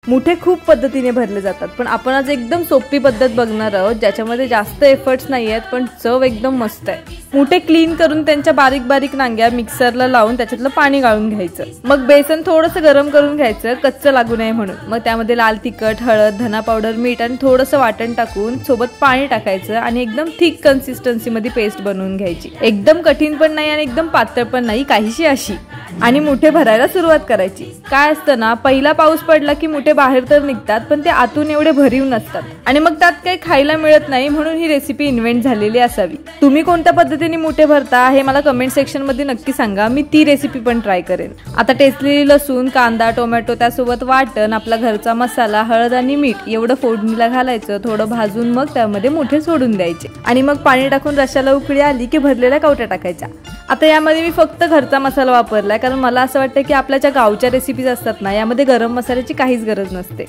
मुठे खूप पद्धतीने भरले जातात, पण आपण आज एकदम सोपी पद्धत बघणार आहोत ज्याच्यामध्ये जास्त एफर्ट्स नाही आहेत पण चव एकदम मस्त आहे। मुठे क्लीन करून त्यांच्या बारीक बारीक नांग्या मिक्सरला लावून त्याच्यातलं पाणी गाळून घ्यायचं। मग बेसन थोडंसं गरम करून घ्यायचं कच्चं लागू नये म्हणून। मग त्यामध्ये लाल तिखट, हळद, धना पावडर, मीठ आणि थोडंसं वाटण टाकून सोबत पाणी टाकायचं आणि एकदम थिक कन्सिस्टन्सी मध्ये पेस्ट बनवून घ्यायची। एकदम कठीण पण नाही आणि एकदम पातळ पण नाही, काहीशी अशी। आणि मुठे भरायला सुरुवात करायची। काय असतं ना, पहिला पाऊस पडला की मुठे बाहेर तर निघतात पण ते आतून एवढे भरीव नसतात आणि मग त्यात काही खायला मिळत नाही, म्हणून ही रेसिपी इन्व्हेंट झालेली असावी। तुम्ही कोणत्या पद्धतीने मुठे भरता हे मला कमेंट सेक्शन मध्ये नक्की सांगा, मी ती रेसिपी पण ट्राय करेन। आता टेचलेली लसूण, कांदा, टोमॅटो त्यासोबत वाटण, आपला घरचा मसाला, हळद आणि मीठ एवढं फोडणीला घालायचं, थोडं भाजून मग त्यामध्ये मुठे सोडून द्यायचे आणि मग पाणी टाकून रश्याला उकळी आली की भरलेल्या कवट्या टाकायच्या। आता यामध्ये मी फक्त घरचा मसाला वापरलाय, कारण मला असं वाटतं की आपल्या ज्या गावच्या रेसिपीज असतात ना यामध्ये गरम मसाल्याची काहीच गरज नसते।